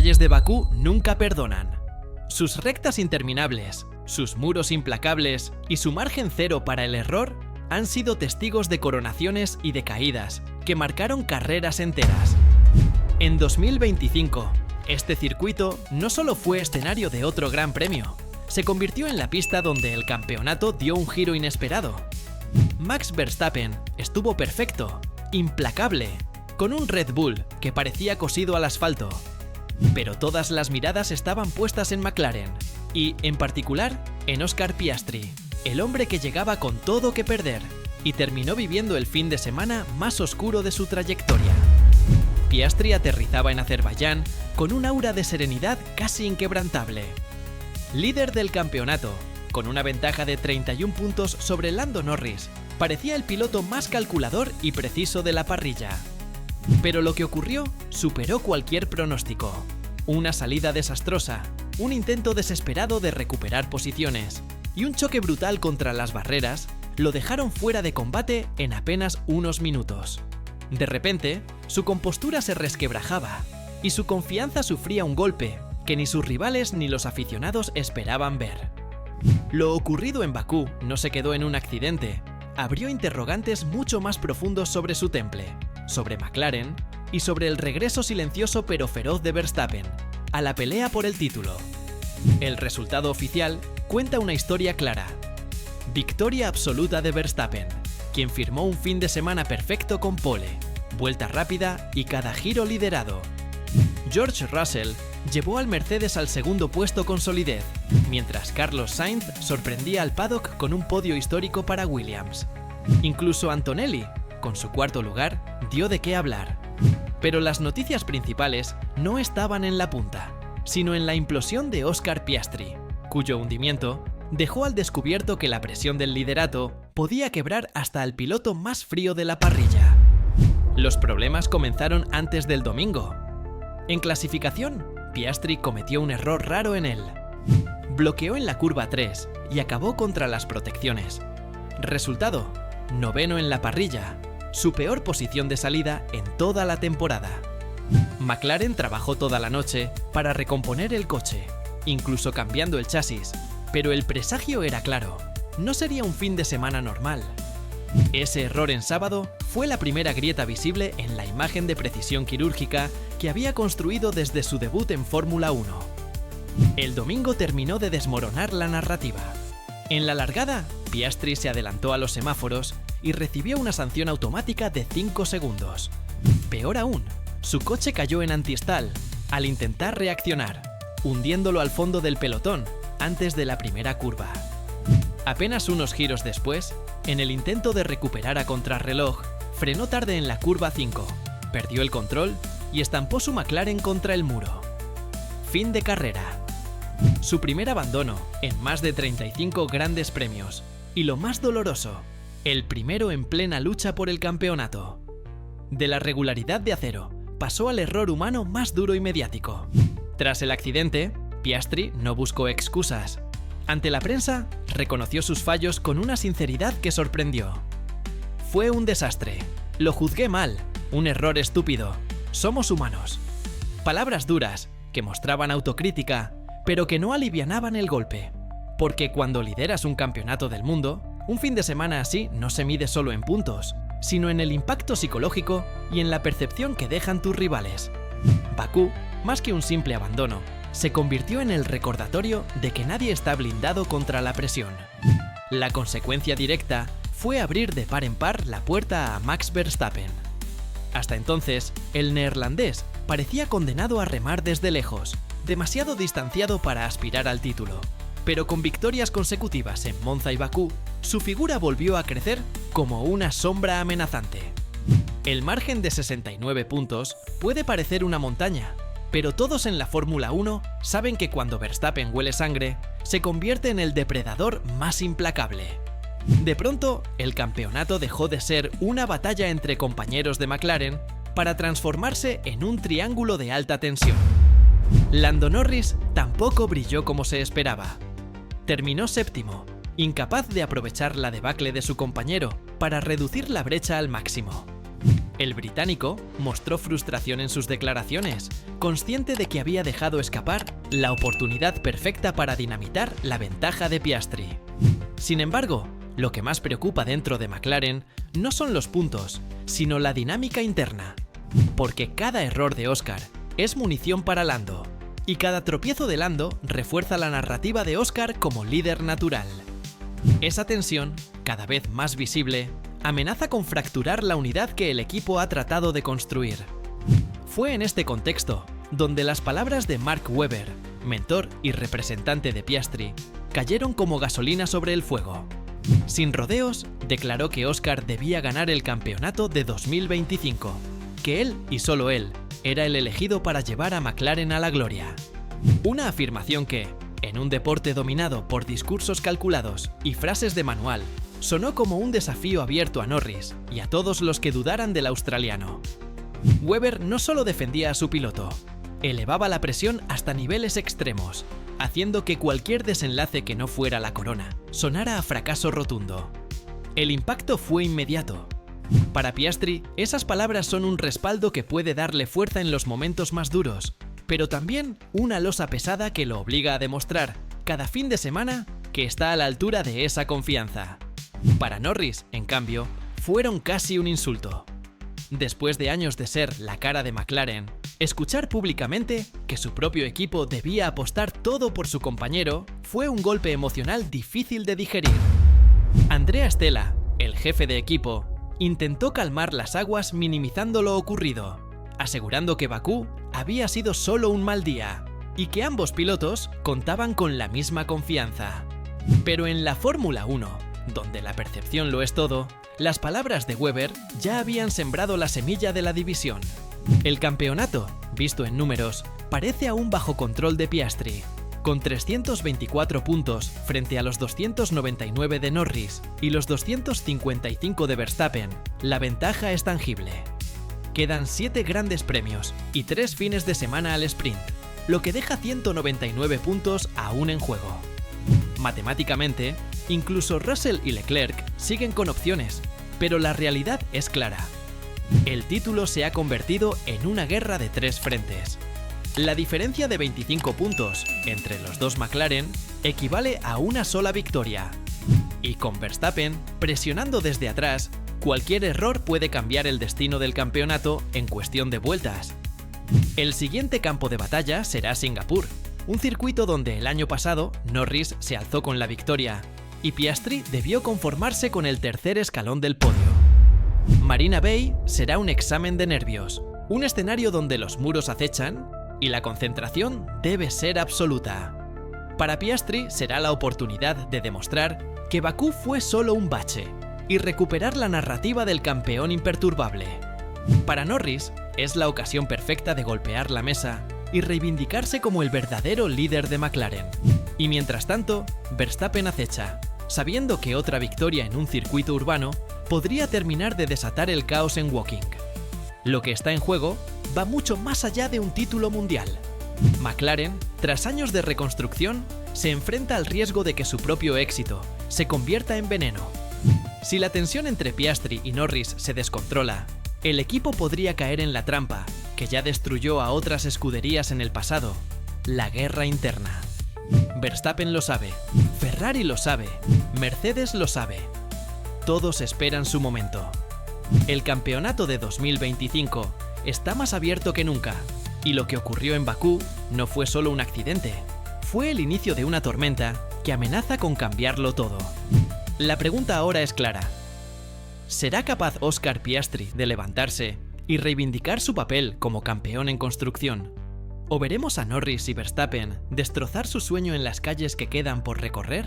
calles de Bakú nunca perdonan. Sus rectas interminables, sus muros implacables y su margen cero para el error han sido testigos de coronaciones y de caídas que marcaron carreras enteras. En 2025, este circuito no solo fue escenario de otro gran premio, se convirtió en la pista donde el campeonato dio un giro inesperado. Max Verstappen estuvo perfecto, implacable, con un Red Bull que parecía cosido al asfalto. Pero todas las miradas estaban puestas en McLaren, y, en particular, en Oscar Piastri, el hombre que llegaba con todo que perder, y terminó viviendo el fin de semana más oscuro de su trayectoria. Piastri aterrizaba en Azerbaiyán con un aura de serenidad casi inquebrantable. Líder del campeonato, con una ventaja de 31 puntos sobre Lando Norris, parecía el piloto más calculador y preciso de la parrilla. Pero lo que ocurrió superó cualquier pronóstico. Una salida desastrosa, un intento desesperado de recuperar posiciones y un choque brutal contra las barreras lo dejaron fuera de combate en apenas unos minutos. De repente, su compostura se resquebrajaba y su confianza sufría un golpe que ni sus rivales ni los aficionados esperaban ver. Lo ocurrido en Bakú no se quedó en un accidente, abrió interrogantes mucho más profundos sobre su temple, sobre McLaren y sobre el regreso silencioso pero feroz de Verstappen a la pelea por el título. El resultado oficial cuenta una historia clara. Victoria absoluta de Verstappen, quien firmó un fin de semana perfecto con pole, vuelta rápida y cada giro liderado. George Russell llevó al Mercedes al segundo puesto con solidez, mientras Carlos Sainz sorprendía al paddock con un podio histórico para Williams. Incluso Antonelli, con su cuarto lugar, dio de qué hablar. Pero las noticias principales no estaban en la punta, sino en la implosión de Oscar Piastri, cuyo hundimiento dejó al descubierto que la presión del liderato podía quebrar hasta al piloto más frío de la parrilla. Los problemas comenzaron antes del domingo. En clasificación, Piastri cometió un error raro en él. Bloqueó en la curva 3 y acabó contra las protecciones. Resultado: noveno en la parrilla, su peor posición de salida en toda la temporada. McLaren trabajó toda la noche para recomponer el coche, incluso cambiando el chasis, pero el presagio era claro: no sería un fin de semana normal. Ese error en sábado fue la primera grieta visible en la imagen de precisión quirúrgica que había construido desde su debut en Fórmula 1. El domingo terminó de desmoronar la narrativa. En la largada, Piastri se adelantó a los semáforos y recibió una sanción automática de 5 segundos. Peor aún, su coche cayó en antistall al intentar reaccionar, hundiéndolo al fondo del pelotón antes de la primera curva. Apenas unos giros después, en el intento de recuperar a contrarreloj, frenó tarde en la curva 5, perdió el control y estampó su McLaren contra el muro. Fin de carrera. Su primer abandono en más de 35 grandes premios, y lo más doloroso, el primero en plena lucha por el campeonato. De la regularidad de acero, pasó al error humano más duro y mediático. Tras el accidente, Piastri no buscó excusas. Ante la prensa, reconoció sus fallos con una sinceridad que sorprendió. Fue un desastre. Lo juzgué mal. Un error estúpido. Somos humanos. Palabras duras, que mostraban autocrítica, pero que no alivianaban el golpe. Porque cuando lideras un campeonato del mundo, un fin de semana así no se mide solo en puntos, sino en el impacto psicológico y en la percepción que dejan tus rivales. Bakú, más que un simple abandono, se convirtió en el recordatorio de que nadie está blindado contra la presión. La consecuencia directa fue abrir de par en par la puerta a Max Verstappen. Hasta entonces, el neerlandés parecía condenado a remar desde lejos, demasiado distanciado para aspirar al título. Pero con victorias consecutivas en Monza y Bakú, su figura volvió a crecer como una sombra amenazante. El margen de 69 puntos puede parecer una montaña, pero todos en la Fórmula 1 saben que cuando Verstappen huele sangre, se convierte en el depredador más implacable. De pronto, el campeonato dejó de ser una batalla entre compañeros de McLaren para transformarse en un triángulo de alta tensión. Lando Norris tampoco brilló como se esperaba. Terminó séptimo, incapaz de aprovechar la debacle de su compañero para reducir la brecha al máximo. El británico mostró frustración en sus declaraciones, consciente de que había dejado escapar la oportunidad perfecta para dinamitar la ventaja de Piastri. Sin embargo, lo que más preocupa dentro de McLaren no son los puntos, sino la dinámica interna. Porque cada error de Oscar es munición para Lando, y cada tropiezo de Lando refuerza la narrativa de Oscar como líder natural. Esa tensión, cada vez más visible, amenaza con fracturar la unidad que el equipo ha tratado de construir. Fue en este contexto donde las palabras de Mark Webber, mentor y representante de Piastri, cayeron como gasolina sobre el fuego. Sin rodeos, declaró que Oscar debía ganar el campeonato de 2025, que él y solo él era el elegido para llevar a McLaren a la gloria. Una afirmación que, en un deporte dominado por discursos calculados y frases de manual, sonó como un desafío abierto a Norris y a todos los que dudaran del australiano. Webber no solo defendía a su piloto, elevaba la presión hasta niveles extremos, haciendo que cualquier desenlace que no fuera la corona sonara a fracaso rotundo. El impacto fue inmediato. Para Piastri, esas palabras son un respaldo que puede darle fuerza en los momentos más duros, pero también una losa pesada que lo obliga a demostrar, cada fin de semana, que está a la altura de esa confianza. Para Norris, en cambio, fueron casi un insulto. Después de años de ser la cara de McLaren, escuchar públicamente que su propio equipo debía apostar todo por su compañero fue un golpe emocional difícil de digerir. Andrea Stella, el jefe de equipo, intentó calmar las aguas minimizando lo ocurrido, asegurando que Bakú había sido solo un mal día y que ambos pilotos contaban con la misma confianza. Pero en la Fórmula 1, donde la percepción lo es todo, las palabras de Webber ya habían sembrado la semilla de la división. El campeonato, visto en números, parece aún bajo control de Piastri. Con 324 puntos frente a los 299 de Norris y los 255 de Verstappen, la ventaja es tangible. Quedan 7 grandes premios y 3 fines de semana al sprint, lo que deja 199 puntos aún en juego. Matemáticamente, incluso Russell y Leclerc siguen con opciones, pero la realidad es clara. El título se ha convertido en una guerra de 3 frentes. La diferencia de 25 puntos entre los dos McLaren equivale a una sola victoria. Y con Verstappen presionando desde atrás, cualquier error puede cambiar el destino del campeonato en cuestión de vueltas. El siguiente campo de batalla será Singapur, un circuito donde el año pasado Norris se alzó con la victoria y Piastri debió conformarse con el tercer escalón del podio. Marina Bay será un examen de nervios, un escenario donde los muros acechan y la concentración debe ser absoluta. Para Piastri será la oportunidad de demostrar que Bakú fue solo un bache y recuperar la narrativa del campeón imperturbable. Para Norris es la ocasión perfecta de golpear la mesa y reivindicarse como el verdadero líder de McLaren. Y mientras tanto, Verstappen acecha, sabiendo que otra victoria en un circuito urbano podría terminar de desatar el caos en Woking. Lo que está en juego va mucho más allá de un título mundial. McLaren, tras años de reconstrucción, se enfrenta al riesgo de que su propio éxito se convierta en veneno. Si la tensión entre Piastri y Norris se descontrola, el equipo podría caer en la trampa que ya destruyó a otras escuderías en el pasado, la guerra interna. Verstappen lo sabe, Ferrari lo sabe, Mercedes lo sabe. Todos esperan su momento. El campeonato de 2025 está más abierto que nunca, y lo que ocurrió en Bakú no fue solo un accidente, fue el inicio de una tormenta que amenaza con cambiarlo todo. La pregunta ahora es clara. ¿Será capaz Oscar Piastri de levantarse y reivindicar su papel como campeón en construcción? ¿O veremos a Norris y Verstappen destrozar su sueño en las calles que quedan por recorrer?